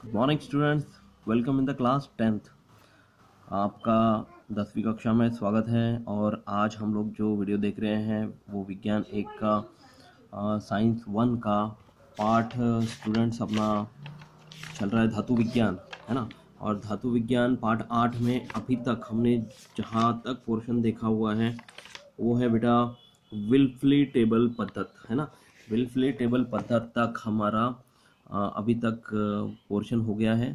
Good morning students, welcome in the class 10th। आपका 10वीं कक्षा में स्वागत है। और आज हम लोग जो वीडियो देख रहे हैं वो विज्ञान एक का साइंस 1 का पार्ट स्टूडेंट्स अपना चल रहा है धातु विज्ञान, है ना। और धातु विज्ञान पार्ट 8 में अभी तक हमने जहाँ तक पोर्शन देखा हुआ है वो है बेटा विल्फली टेबल पद्धत, है ना। विल्फली टेबल पद्धत तक हमारा अभी तक पोर्शन हो गया है।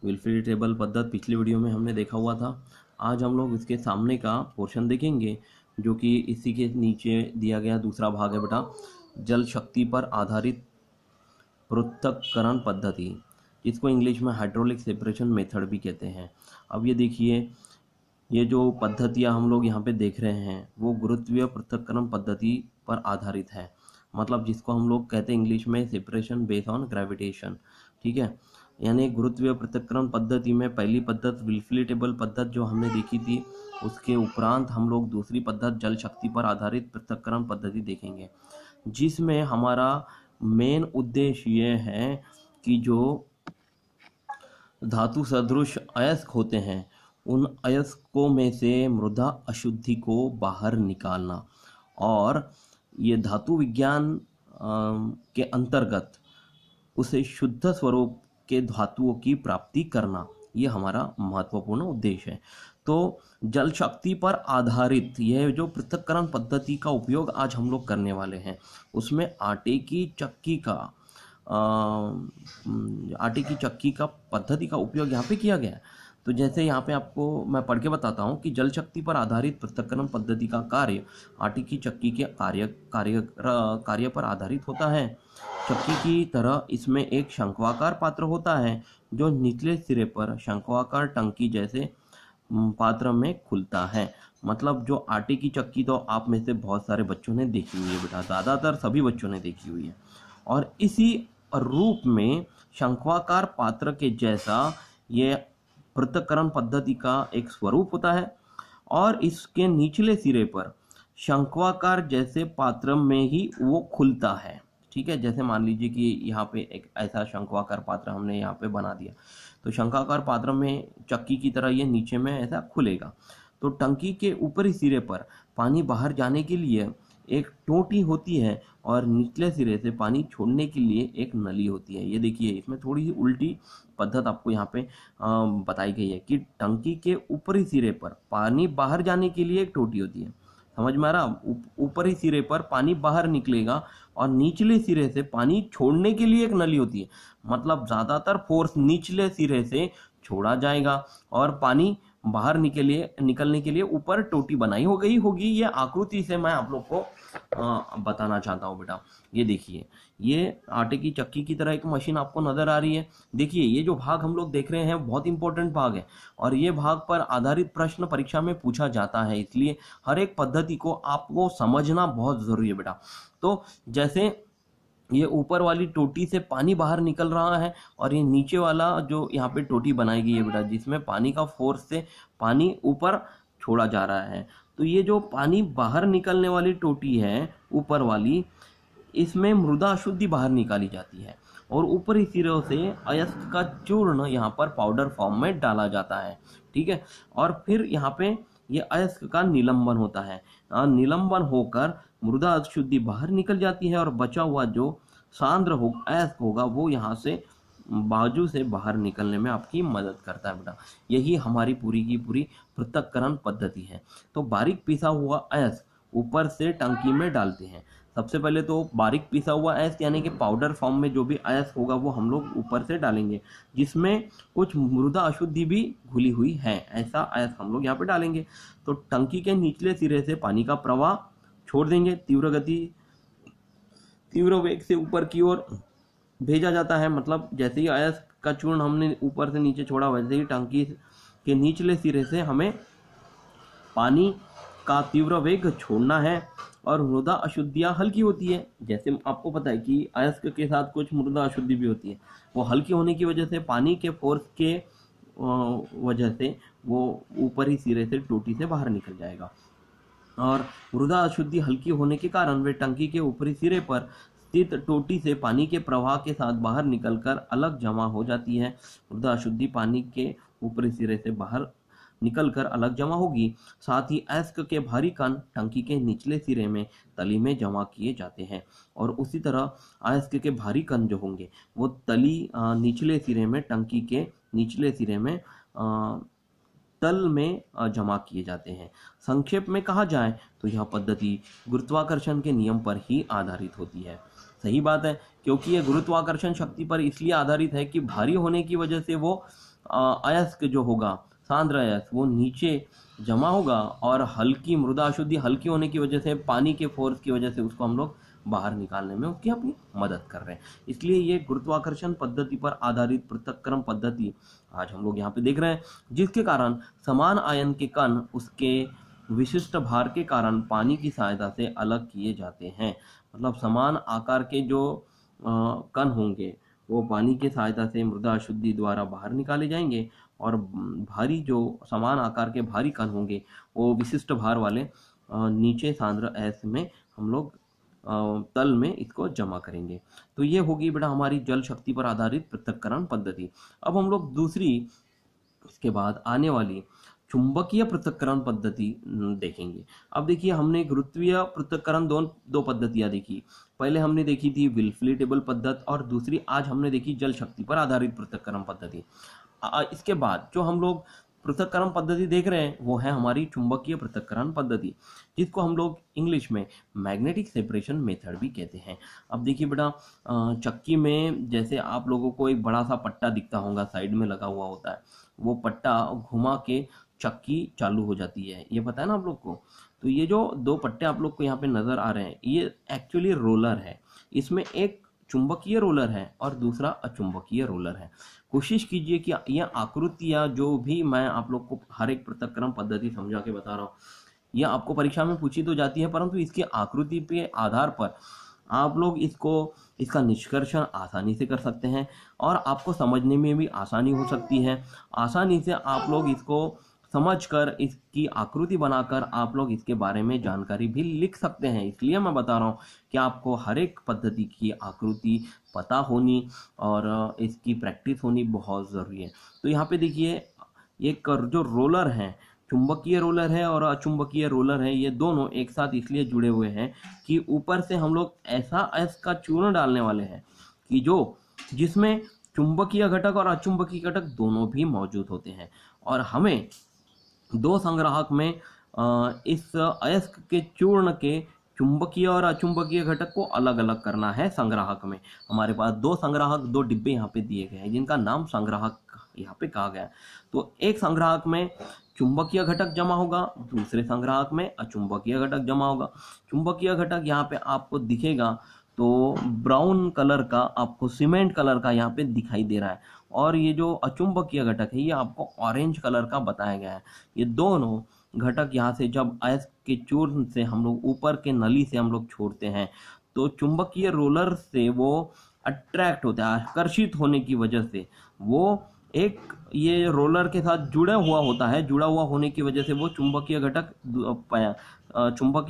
विल्फली टेबल पद्धत पिछली वीडियो में हमने देखा हुआ था। आज हम लोग इसके सामने का पोर्शन देखेंगे जो कि इसी के नीचे दिया गया दूसरा भाग है बेटा, जल शक्ति पर आधारित पृथक्करण पद्धति, जिसको इंग्लिश में हाइड्रोलिक सेपरेशन मेथड भी कहते हैं। अब ये देखिए, ये जो पद्धतियाँ हम लोग यहाँ पे देख रहे हैं वो गुरुत्वीय पृथक्करण पद्धति पर आधारित है, मतलब जिसको हम लोग कहते हैं इंग्लिश में सेपरेशन बेस्ड ऑन ग्रेविटेशन, ठीक है। यानी गुरुत्वीय पृथक्करण पद्धति में पहली पद्धत विल्फली टेबल पद्धत जो हमने देखी थी, उसके उपरांत हम लोग दूसरी पद्धत जल शक्ति पर आधारित पृथक्करण पद्धति देखेंगे, जिसमें हमारा मेन उद्देश्य ये है कि जो धातु सदृश अयस्क होते हैं उन अयस्कों में से मृदा अशुद्धि को बाहर निकालना, और ये धातु विज्ञान के अंतर्गत उसे शुद्ध स्वरूप के धातुओं की प्राप्ति करना, ये हमारा महत्वपूर्ण उद्देश्य है। तो जल शक्ति पर आधारित यह जो पृथक्करण पद्धति का उपयोग आज हम लोग करने वाले हैं, उसमें आटे की चक्की का पद्धति का उपयोग यहाँ पे किया गया है। तो जैसे यहाँ पे आपको मैं पढ़ के बताता हूँ कि जल शक्ति पर आधारित पृथक्करण पद्धति का कार्य आटे की चक्की के कार्य पर आधारित होता है। चक्की की तरह इसमें एक शंक्वाकार पात्र होता है जो निचले सिरे पर शंक्वाकार टंकी जैसे पात्र में खुलता है। मतलब जो आटे की चक्की तो आप में से बहुत सारे बच्चों ने देखी हुई है बेटा, ज़्यादातर सभी बच्चों ने देखी हुई है। और इसी रूप में शंक्वाकार पात्र के जैसा ये पृथक्करण पद्धति का एक स्वरूप होता है, और इसके निचले सिरे पर शंक्वाकार जैसे पात्र में ही वो खुलता है, ठीक है। जैसे मान लीजिए कि यहाँ पे एक ऐसा शंक्वाकार पात्र हमने यहाँ पे बना दिया, तो शंक्वाकार पात्र में चक्की की तरह ये नीचे में ऐसा खुलेगा। तो टंकी के ऊपरी सिरे पर पानी बाहर जाने के लिए एक टोटी होती है और निचले सिरे से पानी छोड़ने के लिए एक नली होती है। ये देखिए, इसमें थोड़ी सी उल्टी पद्धत आपको यहाँ पे बताई गई है कि टंकी के ऊपरी सिरे पर पानी बाहर जाने के लिए एक टोटी होती है, समझ में आ रहा। ऊपरी सिरे पर पानी बाहर निकलेगा और निचले सिरे से पानी छोड़ने के लिए एक नली होती है, मतलब ज़्यादातर फोर्स निचले सिरे से छोड़ा जाएगा और पानी बाहर निकलने के लिए ऊपर टोटी बनाई हो गई होगी। ये आकृति से मैं आप लोग को बताना चाहता हूँ बेटा। ये देखिए, ये आटे की चक्की की तरह एक मशीन आपको नजर आ रही है। देखिए, ये जो भाग हम लोग देख रहे हैं बहुत इंपॉर्टेंट भाग है, और ये भाग पर आधारित प्रश्न परीक्षा में पूछा जाता है, इसलिए हर एक पद्धति को आपको समझना बहुत जरूरी है बेटा। तो जैसे ये ऊपर वाली टोटी से पानी बाहर निकल रहा है, और ये नीचे वाला जो यहाँ पे टोटी बनाई गई है बेटा, जिसमें पानी का फोर्स से पानी ऊपर छोड़ा जा रहा है। तो ये जो पानी बाहर निकलने वाली टोटी है ऊपर वाली, इसमें मृदा अशुद्धि बाहर निकाली जाती है, और ऊपरी सिरों से अयस्क का चूर्ण यहाँ पर पाउडर फॉर्म में डाला जाता है, ठीक है। और फिर यहाँ पे ये अयस्क का निलंबन होता है, निलंबन होकर मृदा अशुद्धि बाहर निकल जाती है, और बचा हुआ जो सांद्र अयस्क होगा वो यहाँ से बाजू से बाहर निकलने में आपकी मदद करता है बेटा। यही हमारी पूरी की पूरी पृथक्करण पद्धति है। तो बारीक पिसा हुआ अयस्क ऊपर से टंकी में डालते हैं। सबसे पहले तो बारीक पिसा हुआ अयस्क यानी कि पाउडर फॉर्म में जो भी अयस्क होगा वो हम लोग ऊपर से डालेंगे, जिसमें कुछ मृदा अशुद्धि भी घुली हुई है, ऐसा अयस्क हम लोग यहाँ पे डालेंगे। तो टंकी के निचले सिरे से पानी का प्रवाह छोड़ देंगे, तीव्र वेग से ऊपर की ओर भेजा जाता है। मतलब जैसे ही अयस्क का चूर्ण हमने ऊपर से नीचे छोड़ा, वैसे ही टंकी के निचले सिरे से हमें पानी का तीव्र वेग छोड़ना है। और मृदा अशुद्धियाँ हल्की होती है, जैसे आपको पता है कि अयस्क के साथ कुछ मृदा अशुद्धि भी होती है, वो हल्की होने की वजह से पानी के फोर्स के वजह से वो ऊपरी सिरे से टोटी से बाहर निकल जाएगा। और मृदा अशुद्धि हल्की होने के कारण वे टंकी के ऊपरी सिरे पर स्थित टोटी से पानी के प्रवाह के साथ बाहर निकलकर अलग जमा हो जाती है। मृदा अशुद्धि पानी के ऊपरी सिरे से बाहर निकलकर अलग जमा होगी। साथ ही अयस्क के भारी कण टंकी के निचले सिरे में तली में जमा किए जाते हैं और उसी तरह अयस्क के भारी कण जो होंगे वो तली निचले सिरे में टंकी के निचले सिरे में तल में जमा किए जाते हैं। संक्षेप में कहा जाए तो यह पद्धति गुरुत्वाकर्षण के नियम पर ही आधारित होती है। सही बात है, क्योंकि यह गुरुत्वाकर्षण शक्ति पर इसलिए आधारित है कि भारी होने की वजह से वो अयस्क जो होगा, सांद्र अयस्क, वो नीचे जमा होगा और हल्की मृदा अशुद्धि हल्की होने की वजह से, पानी के फोर्स की वजह से उसको हम लोग बाहर निकालने में उसकी अपनी मदद कर रहे हैं। इसलिए ये गुरुत्वाकर्षण पद्धति पर आधारित पृथक्करण पद्धति आज हम लोग यहाँ पे देख रहे हैं, जिसके कारण समान आयन के कण उसके विशिष्ट भार के कारण पानी की सहायता से अलग किए जाते हैं। मतलब समान आकार के जो कण होंगे वो पानी की सहायता से मृदा अशुद्धि द्वारा बाहर निकाले जाएंगे और भारी जो समान आकार के भारी कण होंगे वो विशिष्ट भार वाले नीचे सांद्र अयस्क में हम लोग तल में इसको जमा करेंगे। तो ये होगी बेटा हमारी जल शक्ति पर आधारित पृथक्करण पद्धति। अब हम लोग दूसरी इसके बाद आने वाली चुंबकीय पृथक्करण पद्धति देखेंगे। अब देखिए, हमने गुरुत्वीय पृथक्करण दो पद्धतियां देखी। पहले हमने देखी थी विल्फली टेबल पद्धति और दूसरी आज हमने देखी जल शक्ति पर आधारित पृथक्करण पद्धति। इसके बाद जो हम लोग पृथक्करण पद्धति देख रहे हैं वो है हमारी चुंबकीय पृथक्करण पद्धति, जिसको हम लोग इंग्लिश में मैग्नेटिक सेपरेशन मेथड भी कहते हैं। अब देखिए बेटा, चक्की में जैसे आप लोगों को एक बड़ा सा पट्टा दिखता होगा, साइड में लगा हुआ होता है, वो पट्टा घुमा के चक्की चालू हो जाती है, ये पता है ना आप लोग को। तो ये जो दो पट्टे आप लोग को यहाँ पे नजर आ रहे हैं ये एक्चुअली रोलर है। इसमें एक चुंबकीय रोलर है और दूसरा अचुंबकीय रोलर है। कोशिश कीजिए कि यह आकृतियां जो भी मैं आप लोग को हर एक पृथक्करण पद्धति समझा के बता रहा हूँ, यह आपको परीक्षा में पूछी तो जाती है, परंतु इसकी आकृति के आधार पर आप लोग इसका निष्कर्षण आसानी से कर सकते हैं और आपको समझने में भी आसानी हो सकती है। आसानी से आप लोग इसको समझकर इसकी आकृति बनाकर आप लोग इसके बारे में जानकारी भी लिख सकते हैं। इसलिए मैं बता रहा हूँ कि आपको हर एक पद्धति की आकृति पता होनी और इसकी प्रैक्टिस होनी बहुत ज़रूरी है। तो यहाँ पे देखिए, एक जो रोलर है, चुंबकीय रोलर है और अचुंबकीय रोलर है, ये दोनों एक साथ इसलिए जुड़े हुए हैं कि ऊपर से हम लोग ऐसा अयस्क का चूर्ण डालने वाले हैं कि जिसमें चुंबकीय घटक और अचुंबकीय घटक दोनों भी मौजूद होते हैं और हमें दो संग्राहक में इस अयस्क के चूर्ण के चुंबकीय और अचुंबकीय घटक को अलग अलग करना है। संग्राहक में हमारे पास दो संग्राहक, दो डिब्बे यहाँ पे दिए गए हैं जिनका नाम संग्राहक यहाँ पे कहा गया है। तो एक संग्राहक में चुंबकीय घटक जमा होगा, दूसरे संग्राहक में अचुंबकीय घटक जमा होगा। चुंबकीय घटक यहाँ पे आपको दिखेगा तो ब्राउन कलर का, आपको सीमेंट कलर का यहाँ पे दिखाई दे रहा है और ये जो अचुंबकीय घटक है ये आपको ऑरेंज कलर का बताया गया है। ये दोनों घटक यहाँ से जब अयस्क के चूर्ण से हम लोग ऊपर के नली से हम लोग छोड़ते हैं तो चुंबकीय रोलर से वो अट्रैक्ट होता है, आकर्षित होने की वजह से वो एक ये रोलर के साथ जुड़ा हुआ होता है। जुड़ा हुआ होने की वजह से वो चुंबकीय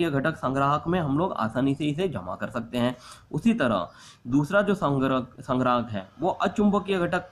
घटक संग्राहक में हम लोग आसानी से इसे जमा कर सकते हैं। उसी तरह दूसरा जो संग्राहक है वो अचुंबकीय घटक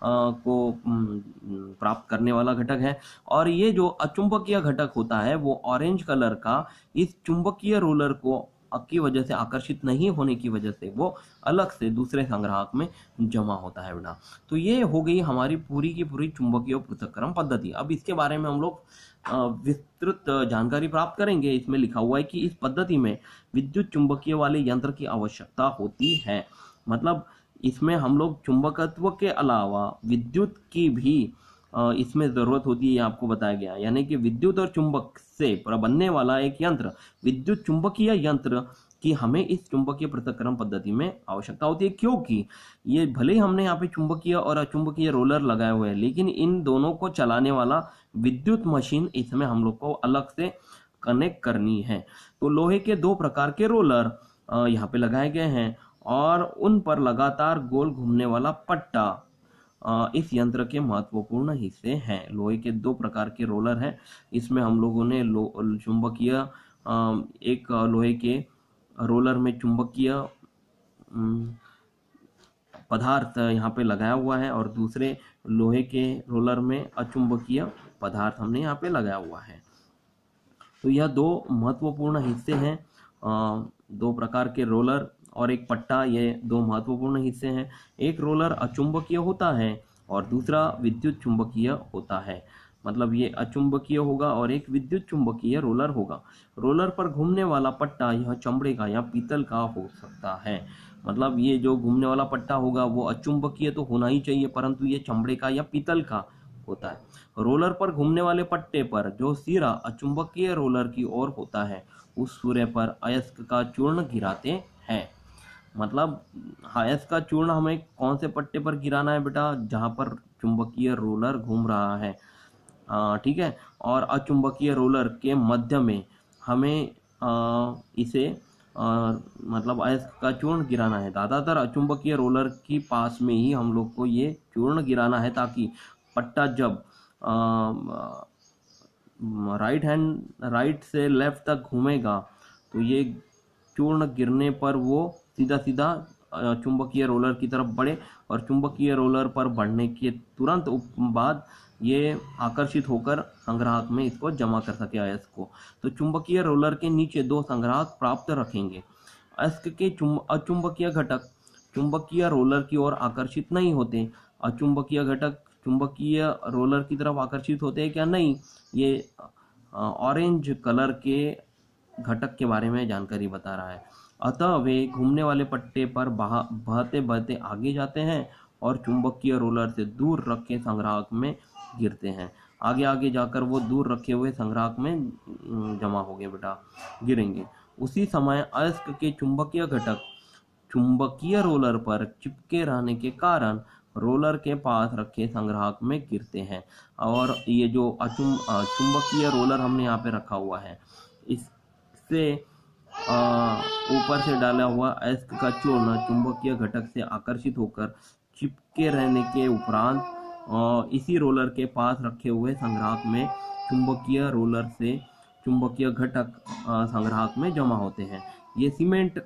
को प्राप्त करने वाला घटक है और ये जो अचुंबकीय घटक होता है वो ऑरेंज कलर का इस चुंबकीय रोलर को की वजह से आकर्षित नहीं होने की वजह से वो अलग से दूसरे संग्राहक में जमा होता है बेटा। तो ये हो गई हमारी पूरी की पूरी चुंबकीय पृथक्करण पद्धति। अब इसके बारे में हम लोग विस्तृत जानकारी प्राप्त करेंगे। इसमें लिखा हुआ है कि इस पद्धति में विद्युत चुंबकीय वाले यंत्र की आवश्यकता होती है। मतलब इसमें हम लोग चुंबकत्व के अलावा विद्युत की भी इसमें जरूरत होती है, आपको बताया गया। यानी कि विद्युत और चुंबक से बनने वाला एक यंत्र, विद्युत चुंबकीय यंत्र की हमें इस चुंबकीय पृथक्करण पद्धति में आवश्यकता होती है, क्योंकि ये भले ही हमने यहाँ पे चुंबकीय और अचुंबकीय रोलर लगाए हुए हैं लेकिन इन दोनों को चलाने वाला विद्युत मशीन इसमें हम लोग को अलग से कनेक्ट करनी है। तो लोहे के दो प्रकार के रोलर यहाँ पे लगाए गए हैं और उन पर लगातार गोल घूमने वाला पट्टा इस यंत्र के महत्वपूर्ण हिस्से हैं। लोहे के दो प्रकार के रोलर हैं। इसमें हम लोगों ने चुंबकीय एक लोहे के रोलर में चुंबकीय पदार्थ यहाँ पे लगाया हुआ है और दूसरे लोहे के रोलर में अचुंबकीय पदार्थ हमने यहाँ पे लगाया हुआ है। तो यह दो महत्वपूर्ण हिस्से हैं, दो प्रकार के रोलर और एक पट्टा, ये दो महत्वपूर्ण हिस्से हैं। एक रोलर अचुंबकीय होता है और दूसरा विद्युत चुंबकीय होता है। मतलब ये अचुंबकीय होगा और एक विद्युत चुंबकीय रोलर होगा। रोलर पर घूमने वाला पट्टा यह चमड़े का या पीतल का हो सकता है। मतलब ये जो घूमने वाला पट्टा होगा वो अचुंबकीय तो होना ही चाहिए, परंतु ये चमड़े का या पीतल का होता है। रोलर पर घूमने वाले पट्टे पर जो सिरा अचुंबकीय रोलर की ओर होता है उस सिरे पर अयस्क का चूर्ण गिराते हैं। मतलब अयस्क का चूर्ण हमें कौन से पट्टे पर गिराना है बेटा? जहां पर चुंबकीय रोलर घूम रहा है, ठीक है। और अचुंबकीय रोलर के मध्य में हमें इसे मतलब अयस्क का चूर्ण गिराना है। ज्यादातर अचुंबकीय रोलर की पास में ही हम लोग को ये चूर्ण गिराना है, ताकि पट्टा जब राइट से लेफ्ट तक घूमेगा तो ये चूर्ण गिरने पर वो सीधा सीधा चुंबकीय रोलर की तरफ बढ़े और चुंबकीय रोलर पर बढ़ने के तुरंत बाद ये आकर्षित होकर संग्राहक में इसको जमा कर सके अयस्क को। तो चुंबकीय रोलर के नीचे दो संग्राहक प्राप्त रखेंगे। अयस्क के अचुंबकीय घटक चुंबकीय रोलर की ओर आकर्षित नहीं होते। अचुंबकीय घटक चुंबकीय रोलर की तरफ आकर्षित होते हैं क्या? नहीं। ये ऑरेंज कलर के घटक के बारे में जानकारी बता रहा है। अतः वे घूमने वाले पट्टे पर बहते बहते आगे जाते हैं और चुंबकीय रोलर से दूर रखे संग्राहक में गिरते हैं। आगे आगे जाकर वो दूर रखे हुए संग्राहक में जमा हो गए बेटा, गिरेंगे। उसी समय अयस्क के चुंबकीय घटक चुंबकीय रोलर पर चिपके रहने के कारण रोलर के पास रखे संग्राहक में गिरते हैं। और ये जो चुंबकीय रोलर हमने यहाँ पे रखा हुआ है, इससे ऊपर से डाला हुआ अयस्क का चूर्ण चुंबकीय घटक से आकर्षित होकर चिपके रहने के उपरांत इसी रोलर के पास रखे हुए संग्राहक में चुंबकीय रोलर से चुंबकीय घटक संग्राहक में जमा होते हैं। ये सीमेंट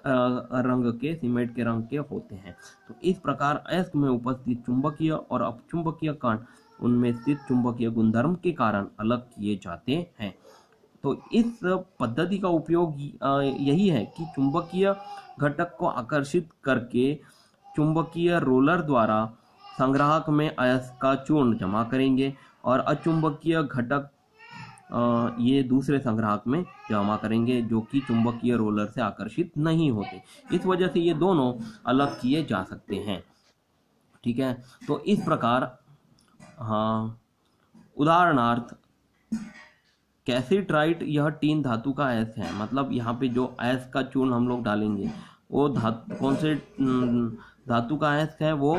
के रंग के होते हैं। तो इस प्रकार अयस्क में उपस्थित चुंबकीय और अपचुंबकीय कण उनमें स्थित चुंबकीय गुणधर्म के कारण अलग किए जाते हैं। तो इस पद्धति का उपयोग यही है कि चुंबकीय घटक को आकर्षित करके चुंबकीय रोलर द्वारा संग्राहक में अयस्क का चूर्ण जमा करेंगे और अचुंबकीय घटक ये दूसरे संग्राहक में जमा करेंगे जो कि चुंबकीय रोलर से आकर्षित नहीं होते। इस वजह से ये दोनों अलग किए जा सकते हैं, ठीक है। तो इस प्रकार उदाहरणार्थ कैल्साइट यह टीन धातु का अयस्क है। मतलब यहाँ पे जो अयस्क का चूर्ण हम लोग डालेंगे वो कौन से धातु का अयस्क है? वो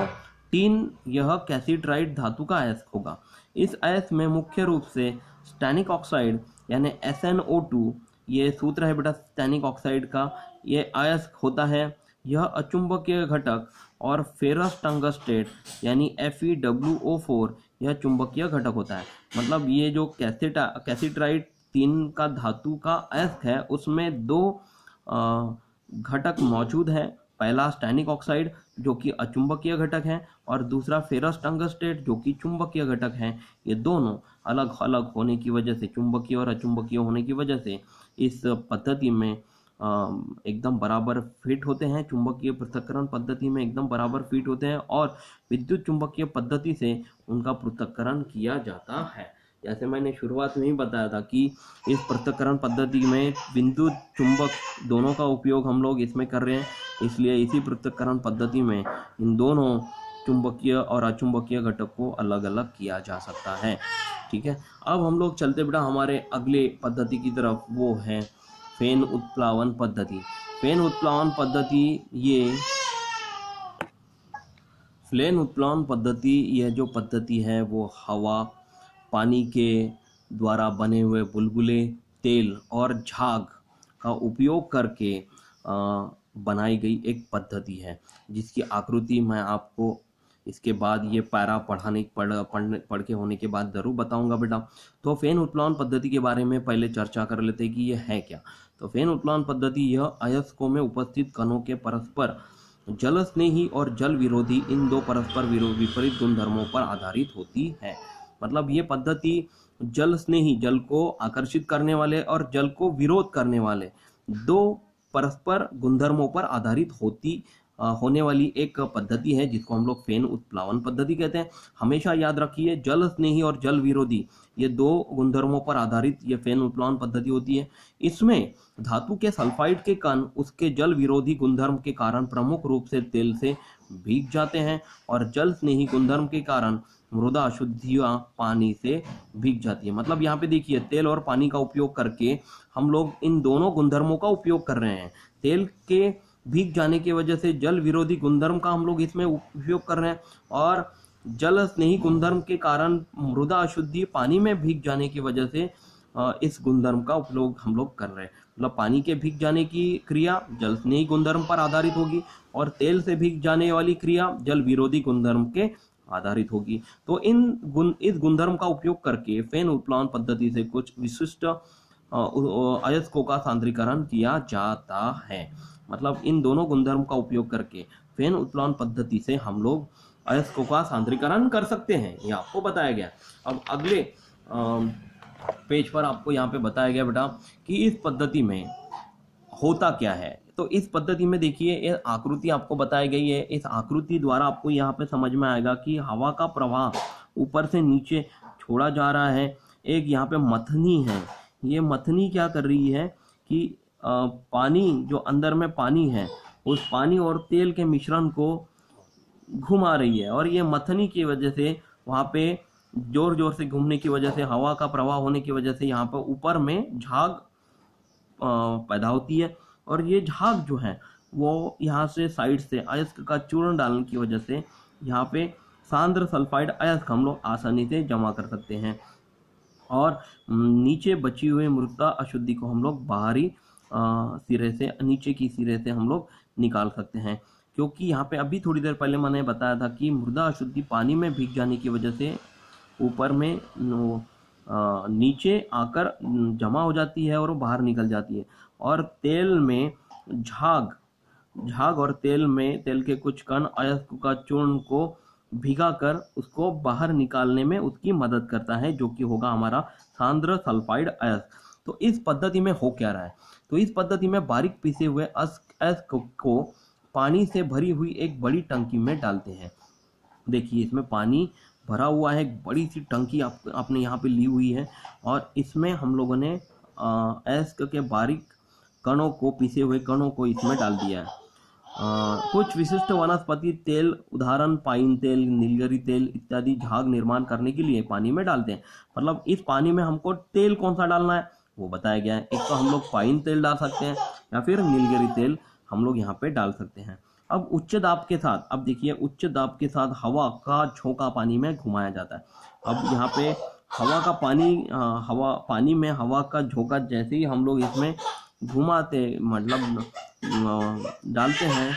टीन, यह कैल्साइट धातु का अयस्क होगा। इस अयस्क में मुख्य रूप से स्टैनिक ऑक्साइड यानी SnO2, ये सूत्र है बेटा स्टैनिक ऑक्साइड का, ये अयस्क होता है। यह अचुंबकीय घटक और फेरस टंगस्टेट यानी FeWO4 यह चुंबकीय घटक होता है। मतलब ये जो कैल्साइट तीन का धातु का अयस्क है उसमें दो घटक मौजूद है। पहला स्टैनिक ऑक्साइड जो कि अचुंबकीय घटक है और दूसरा फेरस टंगस्टेट जो कि चुंबकीय घटक है। ये दोनों अलग अलग होने की वजह से, चुंबकीय और अचुंबकीय होने की वजह से इस पद्धति में एकदम बराबर फिट होते हैं। चुंबकीय पृथक्करण पद्धति में एकदम बराबर फिट होते हैं और विद्युत चुंबकीय पद्धति से उनका पृथक्करण किया जाता है। जैसे मैंने शुरुआत में ही बताया था कि इस पृथक्करण पद्धति में विद्युत चुंबक दोनों का उपयोग हम लोग इसमें कर रहे हैं, इसलिए इसी पृथक्करण पद्धति में इन दोनों चुंबकीय और अचुंबकीय घटक को अलग अलग किया जा सकता है, ठीक है। अब हम लोग चलते बेटा हमारे अगले पद्धति की तरफ, वो है फेन उत्प्लावन पद्धति। फेन उत्प्लावन पद्धति यह जो पद्धति है वो हवा, पानी के द्वारा बने हुए बुलबुले, तेल और झाग का उपयोग करके बनाई गई एक पद्धति है, जिसकी आकृति मैं आपको इसके बाद ये पैरा पढ़ के होने के बाद जरूर बताऊंगा बेटा। तो फेन उत्प्लावन पद्धति के बारे में पहले चर्चा कर लेते हैं कि ये है क्या। तो फेन उत्प्लावन पद्धति यह अयस्कों में उपस्थित कणों के परस्पर जल स्नेही और जल विरोधी इन दो परस्पर विपरीत गुणधर्मों पर आधारित होती है। मतलब ये पद्धति जल स्नेही, जल को आकर्षित करने वाले, और जल को विरोध करने वाले दो परस्पर गुणधर्मों पर आधारित होने वाली एक पद्धति है, जिसको हम लोग फेन उत्प्लावन पद्धति कहते हैं। हमेशा याद रखिए, जल स्नेही और जल विरोधी ये दो गुणधर्मों पर आधारित ये फेन उत्प्लावन पद्धति होती है। इसमें धातु के सल्फाइड के कण उसके जल विरोधी गुणधर्म के कारण प्रमुख रूप से तेल से भीग जाते हैं, और जल स्नेही गुणधर्म के कारण मृदा अशुद्धियां पानी से भीग जाती है। मतलब यहाँ पे देखिए, तेल और पानी का उपयोग करके हम लोग इन दोनों गुणधर्मों का उपयोग कर रहे हैं। तेल के भीग जाने की वजह से जल विरोधी गुणधर्म का हम लोग इसमें उपयोग कर रहे हैं, और जल स्नेही गुणधर्म के कारण मृदा अशुद्धि पानी में भीग जाने की वजह से इस गुणधर्म का उपयोग हम लोग कर रहे हैं। मतलब पानी के भीग जाने की क्रिया जल स्नेही गुणधर्म पर आधारित होगी, और तेल से भीग जाने वाली क्रिया जल विरोधी गुणधर्म के आधारित होगी। तो इस गुणधर्म का उपयोग करके फेन उत्प्लावन पद्धति से कुछ विशिष्ट अयस्कों का सांद्रीकरण किया जाता है। मतलब इन दोनों गुणधर्म का उपयोग करके फेन उत्प्लावन पद्धति से हम लोग अयस्कों का सांद्रीकरण कर सकते हैं, ये आपको बताया गया। अब अगले पेज पर आपको यहाँ पे बताया गया बेटा कि इस पद्धति में होता क्या है। तो इस पद्धति में देखिए, ये आकृति आपको बताई गई है। इस आकृति द्वारा आपको यहाँ पे समझ में आएगा कि हवा का प्रवाह ऊपर से नीचे छोड़ा जा रहा है। एक यहाँ पे मथनी है, ये मथनी क्या कर रही है कि पानी, जो अंदर में पानी है, उस पानी और तेल के मिश्रण को घुमा रही है, और ये मथनी की वजह से वहाँ पे जोर जोर से घूमने की वजह से, हवा का प्रवाह होने की वजह से यहाँ पर ऊपर में झाग पैदा होती है, और ये झाग जो है वो यहाँ से साइड से अयस्क का चूर्ण डालने की वजह से यहाँ पे सांद्र सल्फाइड अयस्क हम लोग आसानी से जमा कर सकते हैं, और नीचे बची हुई मृदा अशुद्धि को हम लोग बाहरी सिरे से, नीचे की सिरे से हम लोग निकाल सकते हैं। क्योंकि यहाँ पे अभी थोड़ी देर पहले मैंने बताया था कि मृदा अशुद्धि पानी में भीग जाने की वजह से ऊपर में नीचे आकर जमा हो जाती है और वो बाहर निकल जाती है, और तेल में झाग और तेल के कुछ कण अयस्क का चूर्ण को भिगाकर उसको बाहर निकालने में उसकी मदद करता है, जो कि होगा हमारा सांद्र सल्फाइड अयस्क। तो इस पद्धति में हो क्या रहा है, तो इस पद्धति में बारीक पीसे हुए अयस्क को पानी से भरी हुई एक बड़ी टंकी में डालते हैं। देखिए, इसमें पानी भरा हुआ है, एक बड़ी सी टंकी आपने यहाँ पे ली हुई है, और इसमें हम लोगों ने अयस्क के बारीक कणों को, पीसे हुए कणों को इसमें डाल दिया है। कुछ विशिष्ट वनस्पति तेल, उदाहरण पाइन तेल, नीलगिरी तेल इत्यादि झाग निर्माण करने के लिए पानी में डालते हैं। मतलब इस पानी में हमको तेल कौन सा डालना है वो बताया गया है। एक तो हम लोग पाइन तेल डाल सकते हैं, या फिर नीलगिरी तेल हम लोग यहाँ पे डाल सकते हैं। अब उच्च दाब के साथ, अब देखिए, उच्च दाब के साथ हवा का झोंका पानी में घुमाया जाता है। अब यहाँ पे हवा का पानी में हवा का झोंका जैसे ही हम लोग इसमें घुमाते, मतलब डालते हैं,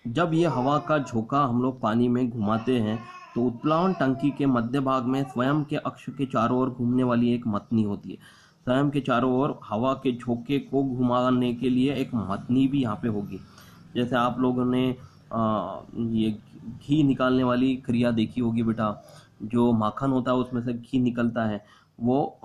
जब ये हवा का झोंका हम लोग पानी में घुमाते हैं तो उत्प्लावन टंकी के मध्य भाग में स्वयं के अक्ष के चारों ओर घूमने वाली एक मथनी होती है। स्वयं के चारों ओर हवा के झोंके को घुमाने के लिए एक मथनी भी यहाँ पे होगी। जैसे आप लोगों ने ये घी निकालने वाली क्रिया देखी होगी बेटा, जो माखन होता है उसमें से घी निकलता है, वो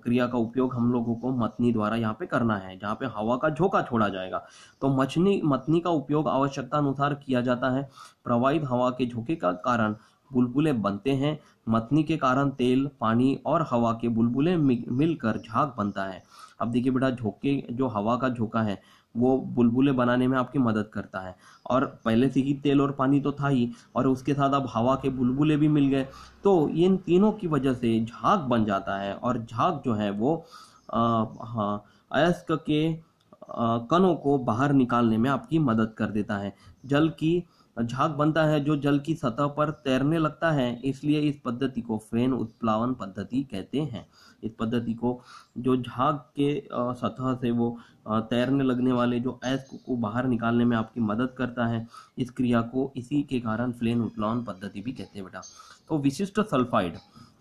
क्रिया का उपयोग हम लोगों को मथनी द्वारा यहाँ पे करना है, जहाँ पे हवा का झोंका छोड़ा जाएगा। तो मथनी का उपयोग आवश्यकता अनुसार किया जाता है। प्रवाहित हवा के झोंके का कारण बुलबुले बनते हैं। मथनी के कारण तेल, पानी और हवा के बुलबुले मिलकर झाग बनता है। अब देखिए बेटा, झोंके, जो हवा का झोंका है वो बुलबुले बनाने में आपकी मदद करता है, और पहले से ही तेल और पानी तो था ही, और उसके साथ अब हवा के बुलबुले भी मिल गए, तो इन तीनों की वजह से झाग बन जाता है। और झाग जो है वो अयस्क के कणों को बाहर निकालने में आपकी मदद कर देता है। जल की झाग बनता है जो जल की सतह पर तैरने लगता है, इसलिए इस पद्धति को फेन उत्प्लावन पद्धति कहते हैं। इस पद्धति को, जो झाग के सतह से वो तैरने लगने वाले जो अयस्क को बाहर निकालने में आपकी मदद करता है, इस क्रिया को इसी के कारण फेन उत्प्लावन पद्धति भी कहते हैं बेटा। तो विशिष्ट सल्फाइड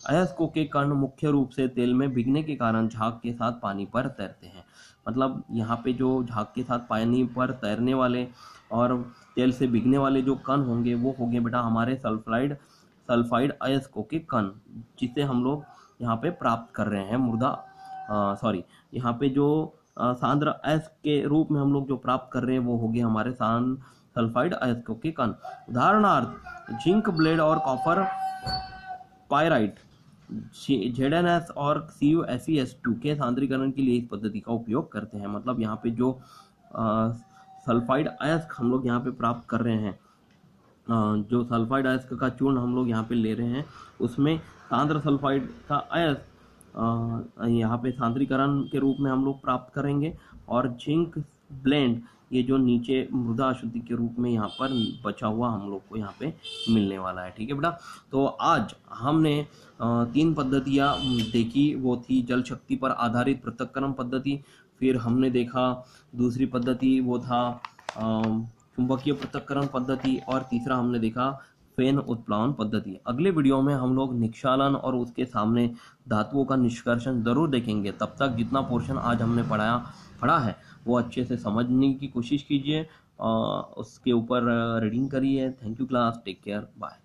अयस्कों के कण मुख्य रूप से तेल में भीगने के कारण झाग के साथ पानी पर तैरते हैं। मतलब यहाँ पे जो झाग के साथ पानी पर तैरने वाले और तेल से भीगने वाले जो कण होंगे वो होंगे बेटा हमारे सल्फाइड अयस्कों के कण, जिसे हम लोग यहाँ पे प्राप्त कर रहे हैं यहाँ पे जो सांद्र अयस्क के रूप में हम लोग जो प्राप्त कर रहे हैं वो होंगे हमारे सल्फाइड अयस्कों के कण। उदाहरणार्थ जिंक ब्लेड और कॉपर पायराइट ZnS और CuFeS2 के सांद्रीकरण के लिए इस पद्धति का उपयोग करते हैं। मतलब यहाँ पे जो सल्फाइड अयस्क हम लोग यहाँ पे प्राप्त कर रहे हैं, जो सल्फाइड अयस्क का चूर्ण हम लोग यहाँ पे ले रहे हैं, उसमें सांद्र सल्फाइड का अयस्क यहाँ पे सांद्रीकरण के रूप में हम लोग प्राप्त करेंगे, और जिंक ब्लेंड ये जो नीचे मृदा अशुद्धि के रूप में यहाँ पर बचा हुआ हम लोग को यहाँ पे मिलने वाला है। ठीक है बेटा, तो आज हमने 3 पद्धतियाँ देखी, वो थी जल शक्ति पर आधारित पृथक्करण पद्धति, फिर हमने देखा दूसरी पद्धति वो था चुंबकीय पृथक्करण पद्धति, और तीसरा हमने देखा फेन उत्प्लावन पद्धति। अगले वीडियो में हम लोग निक्षालन और उसके सामने धातुओं का निष्कर्षण जरूर देखेंगे। तब तक जितना पोर्शन आज हमने पढ़ा है वो अच्छे से समझने की कोशिश कीजिए, उसके ऊपर रीडिंग करिए। Thank you class, take care, bye.